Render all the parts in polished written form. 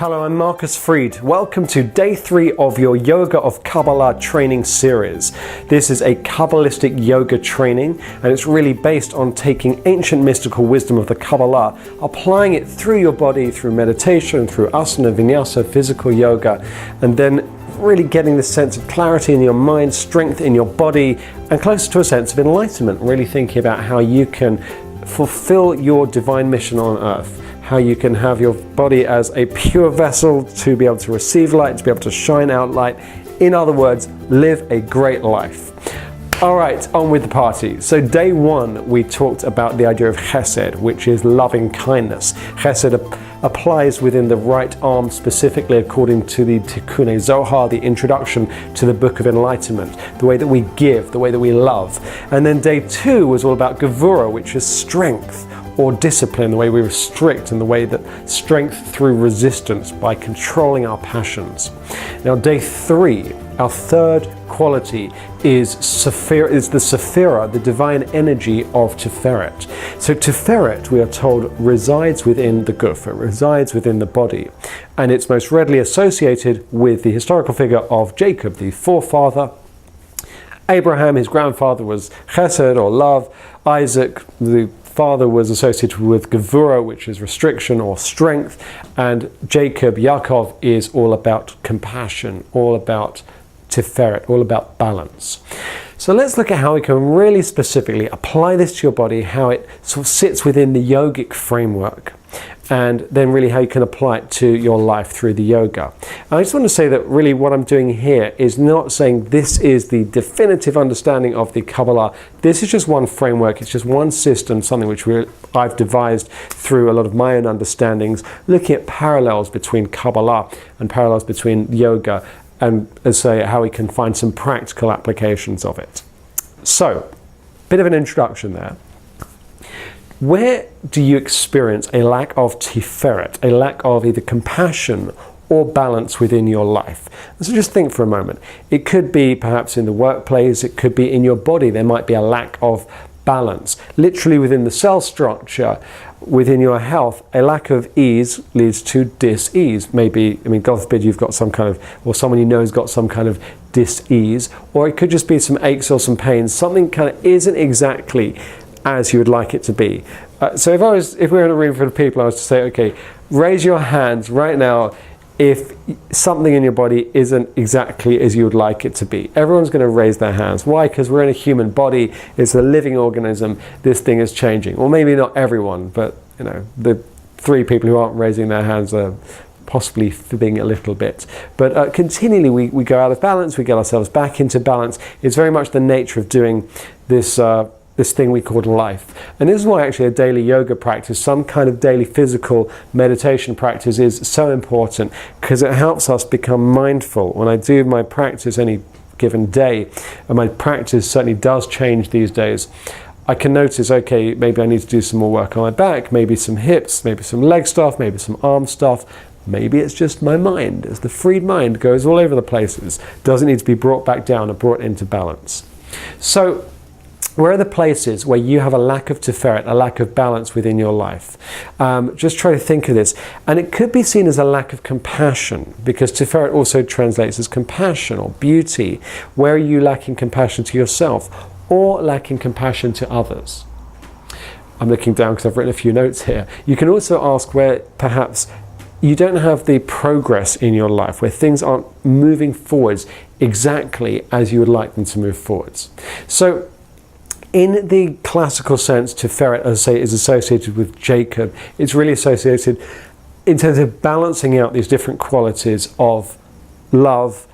Hello, I'm Marcus Freed. Welcome to day 3 of your Yoga of Kabbalah training series. This is a Kabbalistic yoga training, and it's really based on taking ancient mystical wisdom of the Kabbalah, applying it through your body, through meditation, through asana, vinyasa, physical yoga, and then really getting this sense of clarity in your mind, strength in your body, and closer to a sense of enlightenment, really thinking about how you can fulfill your divine mission on earth. How you can have your body as a pure vessel to be able to receive light, to be able to shine out light. In other words, live a great life. All right, on with the party. So day 1, we talked about the idea of chesed, which is loving kindness. Chesed applies within the right arm specifically according to the Tikkunei Zohar, the introduction to the Book of Enlightenment, the way that we give, the way that we love. And then day 2 was all about gevura, which is strength, or discipline, the way we restrict, and the way that strength through resistance by controlling our passions. Now day 3, our third quality is the Sephira, the divine energy of Tiferet. So Tiferet, we are told, resides within the guf, it resides within the body, and it's most readily associated with the historical figure of Jacob, the forefather. Abraham, his grandfather, was chesed, or love. Isaac, the father, was associated with gevura, which is restriction or strength, and Jacob, Yaakov, is all about compassion, all about Tiferet, all about balance. So let's look at how we can really specifically apply this to your body, how it sort of sits within the yogic framework, and then really how you can apply it to your life through the yoga. And I just want to say that really what I'm doing here is not saying this is the definitive understanding of the Kabbalah. This is just one framework, it's just one system, something which I've devised through a lot of my own understandings, looking at parallels between Kabbalah and parallels between yoga, and as say how we can find some practical applications of it. So, bit of an introduction there. Where do you experience a lack of Tiferet, a lack of either compassion or balance within your life? So just think for a moment. It could be perhaps in the workplace, it could be in your body. There might be a lack of balance. Literally within the cell structure, within your health, a lack of ease leads to dis-ease. Maybe, God forbid, you've got some kind of, or someone you know has got some kind of dis-ease, or it could just be some aches or some pains. Something kind of isn't exactly as you would like it to be. So if we were in a room full of people, I was to say, okay, raise your hands right now if something in your body isn't exactly as you would like it to be. Everyone's going to raise their hands. Why? Because we're in a human body, it's a living organism, this thing is changing. Well, maybe not everyone, but the 3 people who aren't raising their hands are possibly fibbing a little bit. But continually we go out of balance, we get ourselves back into balance. It's very much the nature of doing this thing we call life. And this is why actually a daily yoga practice, some kind of daily physical meditation practice is so important, because it helps us become mindful. When I do my practice any given day, and my practice certainly does change these days, I can notice, okay, maybe I need to do some more work on my back, maybe some hips, maybe some leg stuff, maybe some arm stuff. Maybe it's just my mind, as the freed mind goes all over the places, doesn't need to be brought back down or brought into balance. So where are the places where you have a lack of Tiferet, a lack of balance within your life? Just try to think of this. And it could be seen as a lack of compassion, because Tiferet also translates as compassion or beauty. Where are you lacking compassion to yourself, or lacking compassion to others? I'm looking down because I've written a few notes here. You can also ask where perhaps you don't have the progress in your life, where things aren't moving forwards exactly as you would like them to move forwards. So in the classical sense, Tiferet, as I say, is associated with Jacob. It's really associated in terms of balancing out these different qualities of love,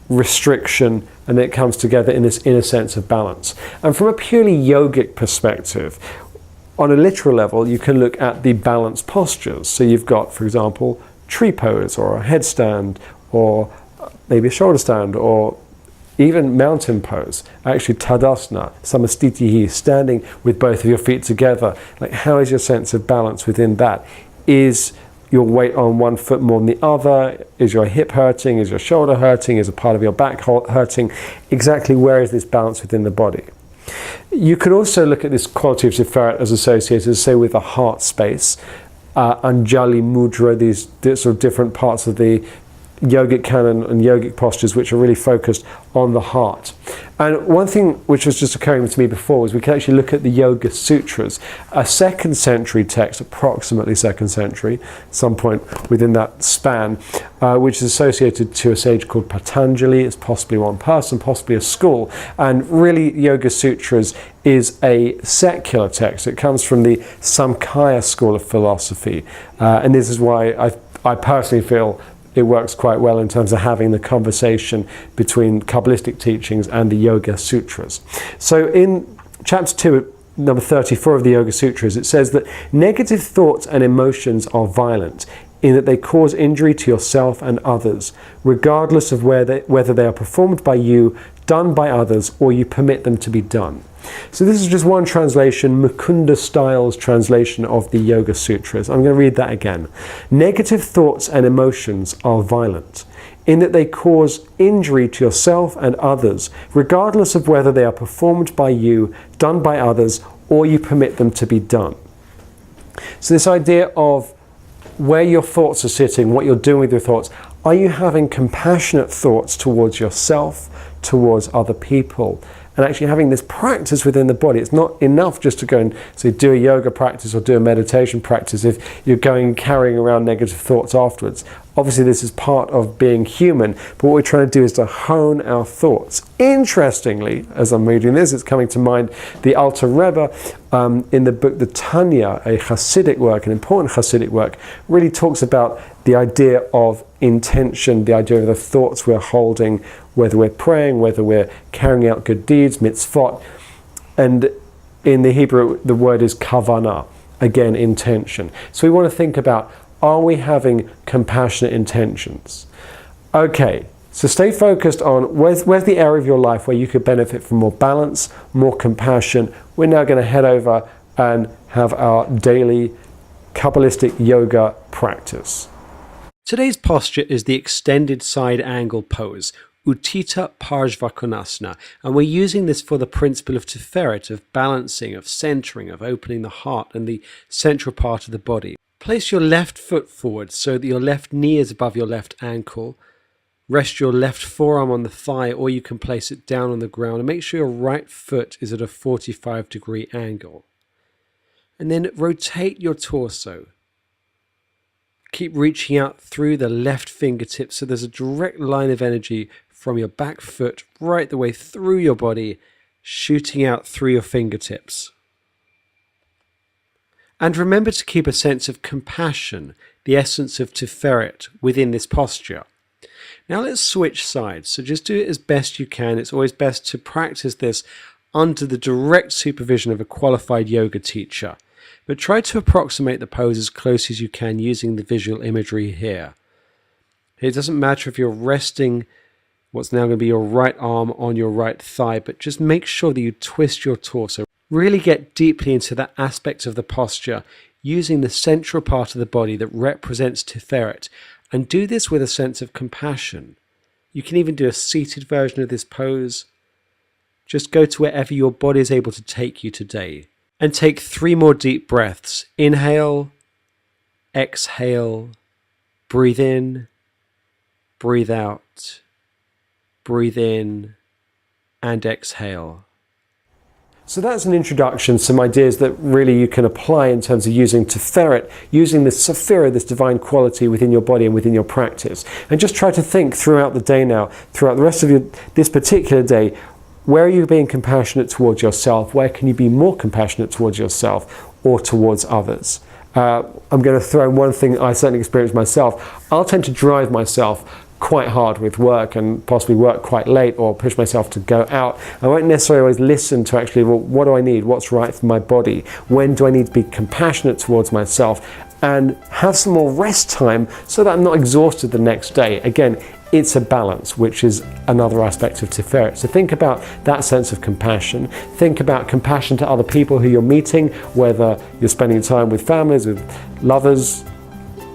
restriction, and then it comes together in this inner sense of balance. And from a purely yogic perspective, on a literal level, you can look at the balanced postures. So you've got, for example, tree pose, or a headstand, or maybe a shoulder stand, or even mountain pose, actually Tadasana, Samastitihi, standing with both of your feet together. Like, how is your sense of balance within that? Is your weight on one foot more than the other? Is your hip hurting? Is your shoulder hurting? Is a part of your back hurting? Exactly where is this balance within the body? You could also look at this quality of Tiferet as associated, say, with the heart space. Anjali Mudra, these sort of different parts of the yogic canon and yogic postures which are really focused on the heart. And one thing which was just occurring to me before was we can actually look at the Yoga Sutras, a 2nd century text, approximately 2nd century, some point within that span, which is associated to a sage called Patanjali. It's possibly one person, possibly a school. And really, Yoga Sutras is a secular text. It comes from the Samkhya school of philosophy. And this is why I personally feel it works quite well in terms of having the conversation between Kabbalistic teachings and the Yoga Sutras. So in chapter 2, number 34 of the Yoga Sutras, it says that negative thoughts and emotions are violent in that they cause injury to yourself and others, regardless of whether they are performed by you, done by others, or you permit them to be done. So this is just one translation, Mukunda Styles translation of the Yoga Sutras. I'm going to read that again. Negative thoughts and emotions are violent in that they cause injury to yourself and others, regardless of whether they are performed by you, done by others, or you permit them to be done. So this idea of where your thoughts are sitting, what you're doing with your thoughts, are you having compassionate thoughts towards yourself, towards other people? And actually having this practice within the body. It's not enough just to go and do a yoga practice or do a meditation practice if you're carrying around negative thoughts afterwards. Obviously this is part of being human, but what we're trying to do is to hone our thoughts. Interestingly, as I'm reading this, it's coming to mind the Alter Rebbe in the book The Tanya, a Hasidic work, an important Hasidic work, really talks about the idea of intention, the idea of the thoughts we're holding, whether we're praying, whether we're carrying out good deeds, mitzvot. And in the Hebrew, the word is kavanah, again, intention. So we want to think about, are we having compassionate intentions? Okay, so stay focused on where's the area of your life where you could benefit from more balance, more compassion. We're now going to head over and have our daily Kabbalistic yoga practice. Today's posture is the extended side angle pose, Utthita Parsvakonasana, and we're using this for the principle of Tiferet, of balancing, of centering, of opening the heart and the central part of the body. Place your left foot forward so that your left knee is above your left ankle. Rest your left forearm on the thigh, or you can place it down on the ground, and make sure your right foot is at a 45-degree angle. And then rotate your torso. Keep reaching out through the left fingertips so there's a direct line of energy from your back foot right the way through your body, shooting out through your fingertips. And remember to keep a sense of compassion, the essence of Tiferet, within this posture. Now let's switch sides. So just do it as best you can. It's always best to practice this under the direct supervision of a qualified yoga teacher. But try to approximate the pose as close as you can using the visual imagery here. It doesn't matter if you're resting what's now going to be your right arm on your right thigh, but just make sure that you twist your torso. Really get deeply into that aspect of the posture using the central part of the body that represents Tiferet, and do this with a sense of compassion. You can even do a seated version of this pose. Just go to wherever your body is able to take you today. And take 3 more deep breaths. Inhale, exhale, breathe in, breathe out, breathe in, and exhale. So that's an introduction, some ideas that really you can apply in terms of using Tiferet, using the Sephira, this divine quality within your body and within your practice. And just try to think throughout the day now, throughout the rest of this particular day, where are you being compassionate towards yourself? Where can you be more compassionate towards yourself or towards others? I'm going to throw in one thing I certainly experienced myself. I'll tend to drive myself quite hard with work and possibly work quite late or push myself to go out. I won't necessarily always listen to actually, well, what do I need? What's right for my body? When do I need to be compassionate towards myself? And have some more rest time so that I'm not exhausted the next day. Again, it's a balance, which is another aspect of Tiferet. So think about that sense of compassion. Think about compassion to other people who you're meeting, whether you're spending time with families, with lovers,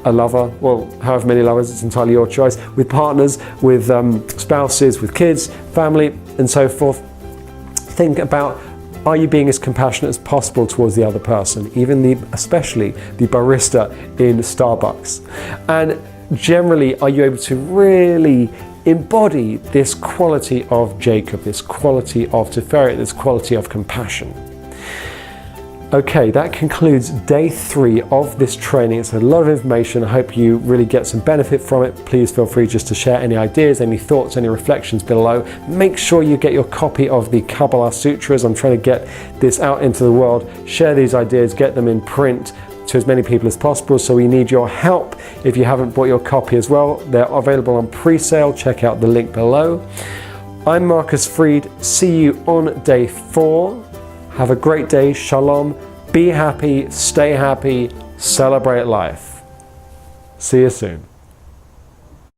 a lover, well, however many lovers, it's entirely your choice, with partners, with spouses, with kids, family, and so forth. Think about Are you being as compassionate as possible towards the other person, especially the barista in Starbucks? And generally, are you able to really embody this quality of Jacob, this quality of Tiferet, this quality of compassion? Okay, that concludes day 3 of this training. It's a lot of information. I hope you really get some benefit from it. Please feel free just to share any ideas, any thoughts, any reflections below. Make sure you get your copy of the Kabbalah Sutras. I'm trying to get this out into the world. Share these ideas, get them in print to as many people as possible. So we need your help. If you haven't bought your copy as well, they're available on pre-sale. Check out the link below. I'm Marcus Freed. See you on day 4. Have a great day. Shalom. Be happy, stay happy, celebrate life. See you soon.